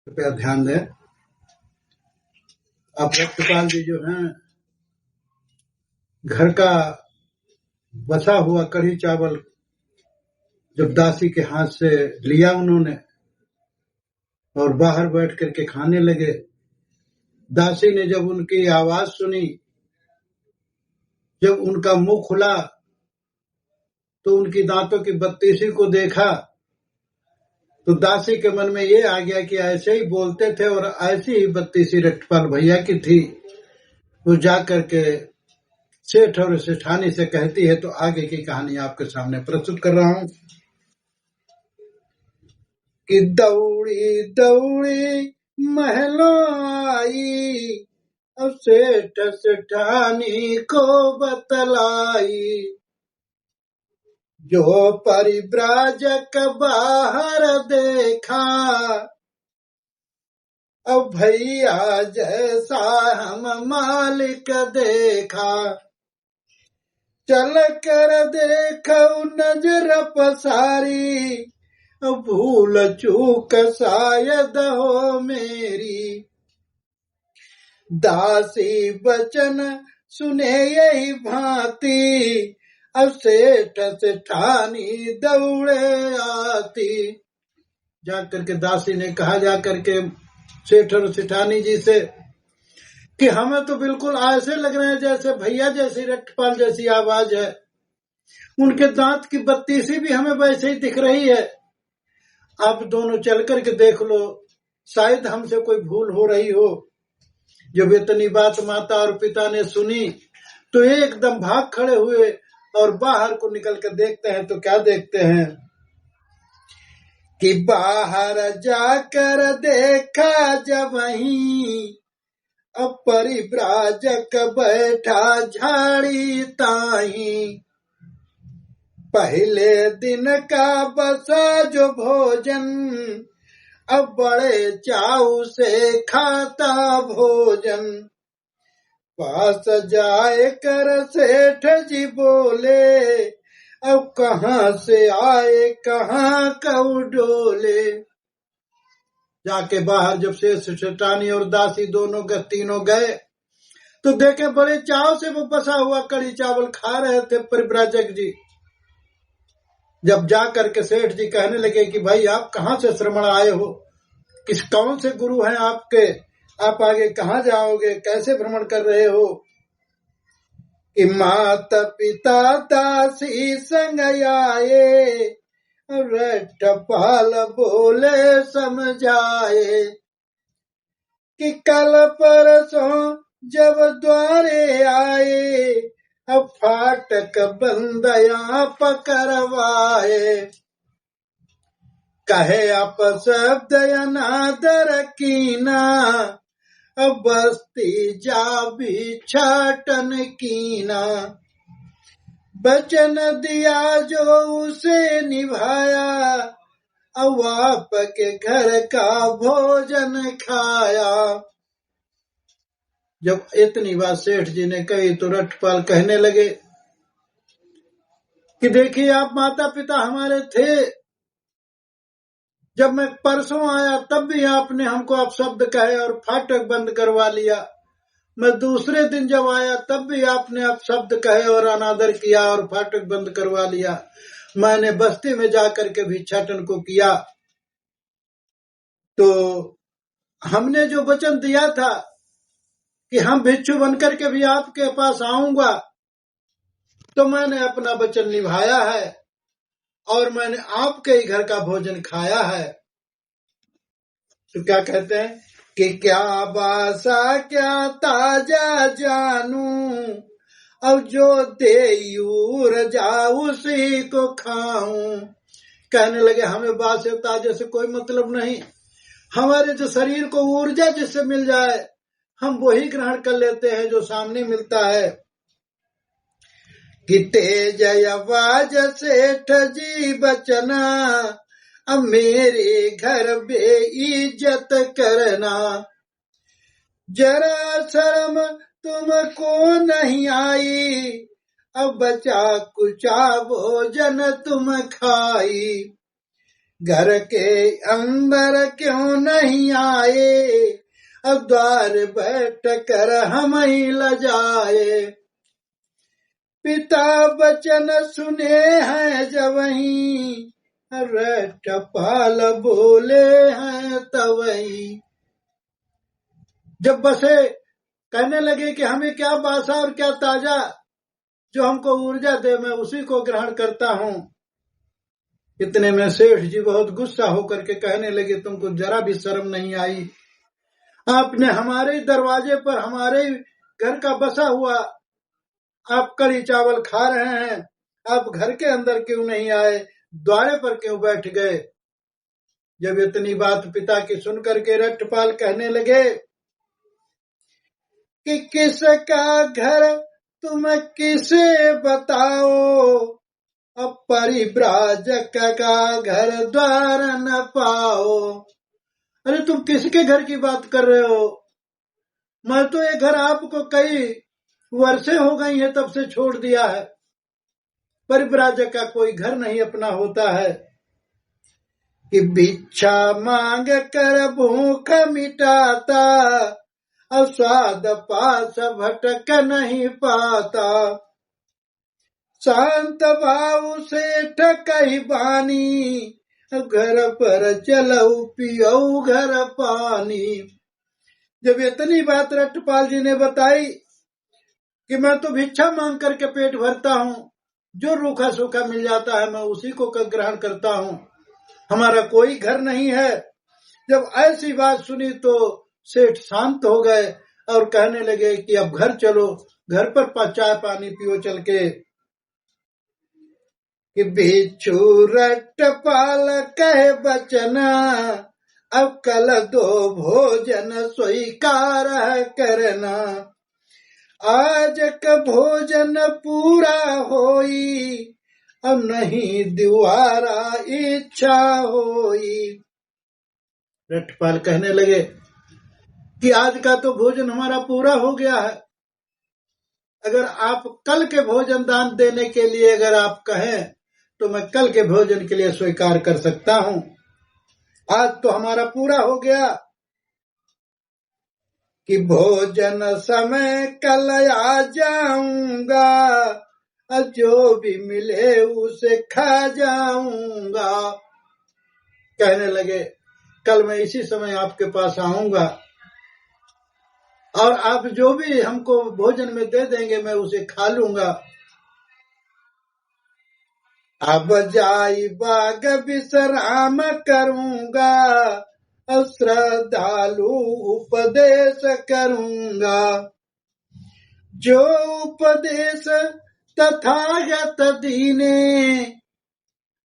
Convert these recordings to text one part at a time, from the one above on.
कृपया ध्यान दें। अब रक्षपाल जी जो हैं, घर का बसा हुआ कढ़ी चावल जब दासी के हाथ से लिया उन्होंने और बाहर बैठ करके खाने लगे, दासी ने जब उनकी आवाज सुनी, जब उनका मुंह खुला तो उनकी दांतों की बत्तीसी को देखा तो दासी के मन में ये आ गया कि ऐसे ही बोलते थे और ऐसी ही बत्तीसी रक्षपाल भैया की थी। वो जा करके सेठ और सेठानी से कहती है। तो आगे की कहानी आपके सामने प्रस्तुत कर रहा हूं कि दौड़ी दौड़ी महलों आई, अब सेठ सेठानी को बतलाई, जो परिव्राजक बाहर देखा, अब भैया जैसा हम मालिक देखा, चल कर देखो नजर पसारी, भूल चूक शायद हो मेरी, दासी बचन सुने यही भांति, अब सेठ सेठानी दौड़े आती। जाकर के दासी ने कहा जाकर के सेठ और सेठानी जी से कि हमें तो बिल्कुल ऐसे लग रहे हैं जैसे भैया जैसी रक्षपाल जैसी आवाज है, उनके दांत की बत्तीसी भी हमें वैसे ही दिख रही है। आप दोनों चल करके देख लो, शायद हमसे कोई भूल हो रही हो। जब इतनी बात माता और पिता ने सुनी तो एकदम भाग खड़े हुए और बाहर को निकल कर देखते हैं तो क्या देखते हैं कि बाहर जाकर देखा जब वहीं, अब परिव्राजक बैठा झाड़ी ताही, पहले दिन का बसा जो भोजन, अब बड़े चाव से खाता भोजन, पास जाए कर सेठ जी बोले, अब कहाँ से आए कहाँ कऊ डोले। जाके बाहर जब से सेठानी और दासी दोनों तीनों गए तो देखे बड़े चाव से वो बसा हुआ कढ़ी चावल खा रहे थे परिव्राजक जी। जब जा करके सेठ जी कहने लगे कि भाई आप कहाँ से श्रमण आए हो, किस कौन से गुरु हैं आपके, आप आगे कहाँ जाओगे, कैसे भ्रमण कर रहे हो। कि माता पिता दासी संग आए, रक्षपाल बोले समझाए, कि कल परसों जब द्वारे आए, अब फाटक बंद यहाँ पकड़वाए, कहे आप शब्द अनादर कीना, अब बस्ती जा भिक्षाटन कीना, वचन दिया जो उसे निभाया, अब आपके घर का भोजन खाया। जब इतनी बात सेठ जी ने कही तो रक्षपाल कहने लगे कि देखिए आप माता पिता हमारे थे, जब मैं परसों आया तब भी आपने हमको अपशब्द कहे और फाटक बंद करवा लिया, मैं दूसरे दिन जब आया तब भी आपने अपशब्द कहे और अनादर किया और फाटक बंद करवा लिया, मैंने बस्ती में जाकर के भिक्षाटन को किया, तो हमने जो वचन दिया था कि हम भिक्षु बनकर के भी आपके पास आऊंगा, तो मैंने अपना वचन निभाया है और मैंने आपके ही घर का भोजन खाया है। तो क्या कहते हैं कि क्या बासा क्या ताजा जानू, अब जो देयूर जाऊं उसी को खाऊं। कहने लगे हमें बासे ताजे से कोई मतलब नहीं, हमारे जो शरीर को ऊर्जा जिससे मिल जाए हम वही ग्रहण कर लेते हैं जो सामने मिलता है। कि तेज आवाज सेठ जी बचना, अब मेरे घर बेइज्जत करना, जरा शर्म तुमको नहीं आई, अब बचा कुचा भोजन तुम खाई, घर के अंदर क्यों नहीं आए, अब द्वार बैठ कर हम ही लजाए। पिता वचन सुने हैं जब ही, रटपाल बोले हैं तवही। जब बसे कहने लगे कि हमें क्या बासा और क्या ताजा, जो हमको ऊर्जा दे मैं उसी को ग्रहण करता हूँ। इतने में सेठ जी बहुत गुस्सा होकर के कहने लगे, तुमको जरा भी शर्म नहीं आई? आपने हमारे दरवाजे पर हमारे घर का बसा हुआ आप कड़ी चावल खा रहे हैं, आप घर के अंदर क्यों नहीं आए, द्वारे पर क्यों बैठ गए? जब इतनी बात पिता की सुन करके रट्टपाल कहने लगे कि किसका घर तुम किसे बताओ, अब परिव्राजक का घर द्वार न पाओ। अरे तुम किसके घर की बात कर रहे हो? मैं तो ये घर आपको कई वर्षे हो गई है तब से छोड़ दिया है। परिव्राजक का कोई घर नहीं अपना होता है कि भिक्षा मांग कर भूख मिटाता, और स्वाद पास भटक नहीं पाता। शांत भाव से ठकई बानी, घर पर चलऊ पियऊ घर पानी। जब इतनी बात रट्टपाल जी ने बताई कि मैं तो भिक्षा मांग करके पेट भरता हूँ, जो रूखा सूखा मिल जाता है मैं उसी को ग्रहण करता हूँ, हमारा कोई घर नहीं है। जब ऐसी बात सुनी तो सेठ शांत हो गए और कहने लगे कि अब घर चलो, घर पर चाय पानी पियो चल के। कि भिक्षु रट्टपाल कहे बचना, अब कल दो भोजन स्वीकार करना। आज का भोजन पूरा होई, अब नहीं दोबारा इच्छा होई। रट्टपाल कहने लगे कि आज का तो भोजन हमारा पूरा हो गया है, अगर आप कल के भोजन दान देने के लिए अगर आप कहें तो मैं कल के भोजन के लिए स्वीकार कर सकता हूँ, आज तो हमारा पूरा हो गया। कि भोजन समय कल आ जाऊंगा, जो भी मिले उसे खा जाऊंगा। कहने लगे कल मैं इसी समय आपके पास आऊंगा और आप जो भी हमको भोजन में दे देंगे मैं उसे खा लूंगा। अब जाई बाग विश्राम करूंगा, श्रद्धालु उपदेश करूंगा। जो उपदेश तथागत दीने,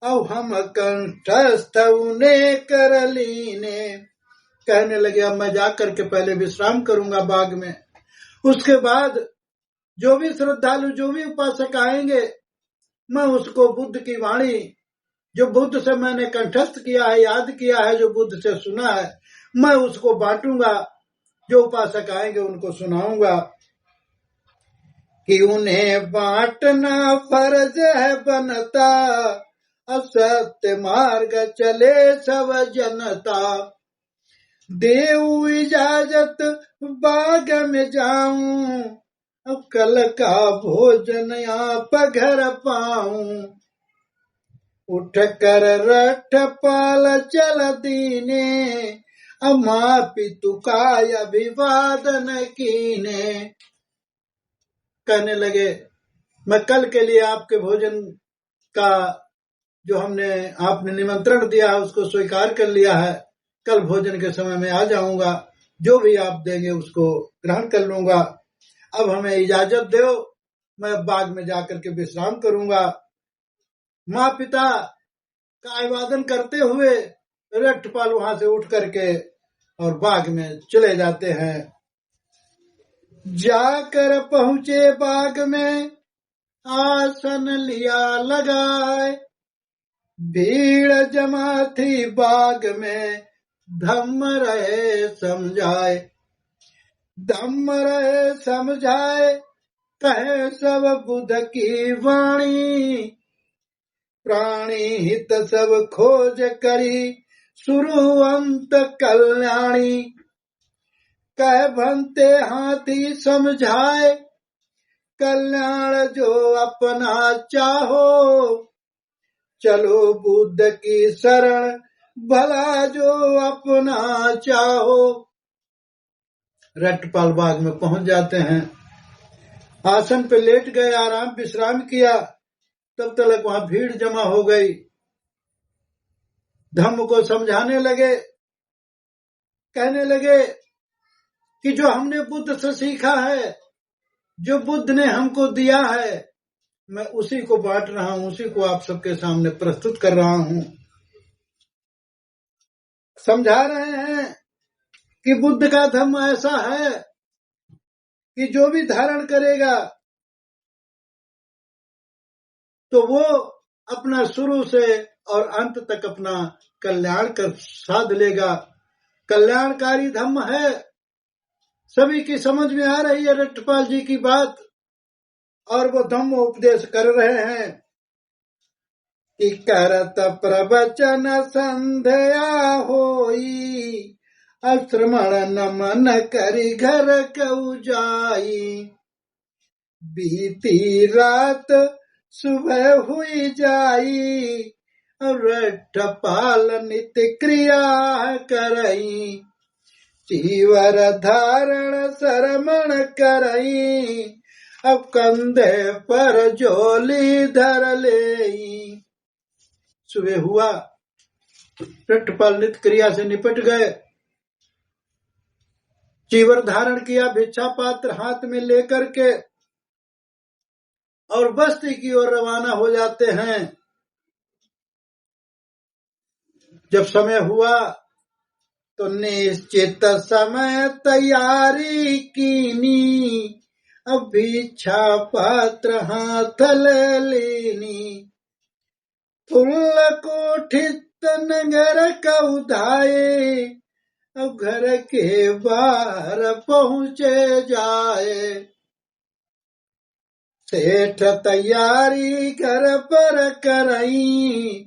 अब हम कंठस्थ उन्हें कर लीने। कहने लगे अब मैं जाकर के पहले विश्राम करूंगा बाग में, उसके बाद जो भी श्रद्धालु जो भी उपासक आएंगे मैं उसको बुद्ध की वाणी जो बुद्ध से मैंने कंठस्थ किया है, याद किया है, जो बुद्ध से सुना है, मैं उसको बांटूंगा, जो उपासक आएंगे उनको सुनाऊंगा। कि उन्हें बांटना फर्ज है बनता, असत्य मार्ग चले सब जनता। देव इजाजत बाग में जाऊं, अब कल का भोजन आप घर पाऊं। उठ कर रट्टपाल चल दीने, माँ पितु का अभिवादन कीने। कहने लगे मैं कल के लिए आपके भोजन का जो आपने निमंत्रण दिया है उसको स्वीकार कर लिया है, कल भोजन के समय में आ जाऊंगा, जो भी आप देंगे उसको ग्रहण कर लूंगा। अब हमें इजाजत दो, मैं बाग में जाकर के विश्राम करूंगा। माँ पिता का अभिवादन करते हुए रट्टपाल वहां से उठ करके और बाग में चले जाते हैं। जाकर पहुंचे बाग में, आसन लिया लगाए। भीड़ जमा थी बाग में, धम्म रहे समझाए। धम्म रहे समझाए, कहे सब बुद्ध की वाणी। प्राणी हित सब खोज करी, शुरू अंत कल्याणी। कह भंते हाथी समझाए, कल्याण जो अपना चाहो, चलो बुद्ध की शरण, भला जो अपना चाहो। रट्टपाल बाग में पहुंच जाते हैं, आसन पे लेट गए, आराम विश्राम किया। तब तक वहां भीड़ जमा हो गई। धम्म को समझाने लगे, कहने लगे कि जो हमने बुद्ध से सीखा है, जो बुद्ध ने हमको दिया है, मैं उसी को बांट रहा हूं, उसी को आप सबके सामने प्रस्तुत कर रहा हूं। समझा रहे हैं कि बुद्ध का धम्म ऐसा है कि जो भी धारण करेगा तो वो अपना शुरू से और अंत तक अपना कल्याण कर साध लेगा। कल्याणकारी धम्म है। सभी की समझ में आ रही है रट्टपाल जी की बात, और वो धम्म उपदेश कर रहे हैं कि करत प्रवचन संध्या होई, अश्रमण नमन करी घर कऊ जाई। बीती रात सुबह हुई जाई, रट्टपाल नित्य क्रिया करई। चीवर धारण शरमण करई, अब कंधे पर झोली धर लेई। सुबह हुआ, रट्टपाल नित्य क्रिया से निपट गए। चीवर धारण किया, भिक्षा पात्र हाथ में लेकर के, और बस्ती की ओर रवाना हो जाते हैं। जब समय हुआ तो निश्चित समय तैयारी कीनी, अब भिक्षा पात्र हाथ ले लेनी। फुल कोठित नगर का उधाए, अब घर के बाहर पहुंचे जाए। सेठ तैयारी घर पर करई,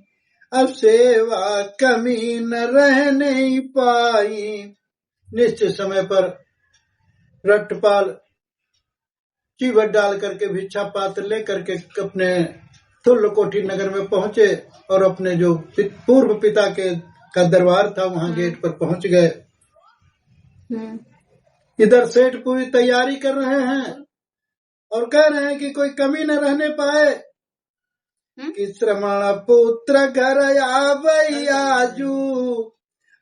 अब सेवा कमी न रह नहीं पाई। निश्चित समय पर रट्टपाल चीवर डाल करके भिक्षा पात्र लेकर के अपने तुल्लकोठी नगर में पहुंचे और अपने जो पूर्व पिता के का दरबार था वहां गेट पर पहुंच गए। इधर सेठ पूरी तैयारी कर रहे हैं और कह रहे हैं कि कोई कमी न रहने पाए कि श्रमण पुत्र घर आवई आजू,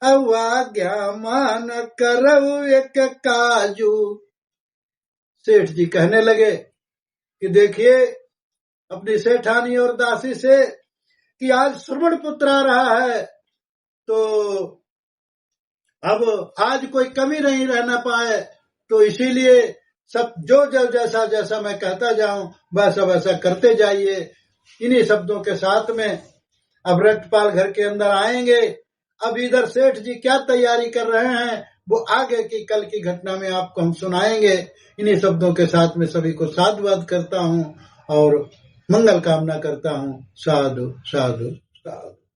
अब आज्ञा मान करऊ एक काजू। सेठ जी कहने लगे कि देखिए अपनी सेठानी और दासी से कि आज श्रवण पुत्र आ रहा है, तो अब आज कोई कमी नहीं रहना पाए, तो इसीलिए सब जो जैसा जैसा मैं कहता जाऊं वैसा वैसा करते जाइए। इन्हीं शब्दों के साथ में अब रट्टपाल घर के अंदर आएंगे। अब इधर सेठ जी क्या तैयारी कर रहे हैं वो आगे की कल की घटना में आपको हम सुनाएंगे। इन्हीं शब्दों के साथ में सभी को साधुवाद करता हूं और मंगल कामना करता हूं। साधु साधु साधु।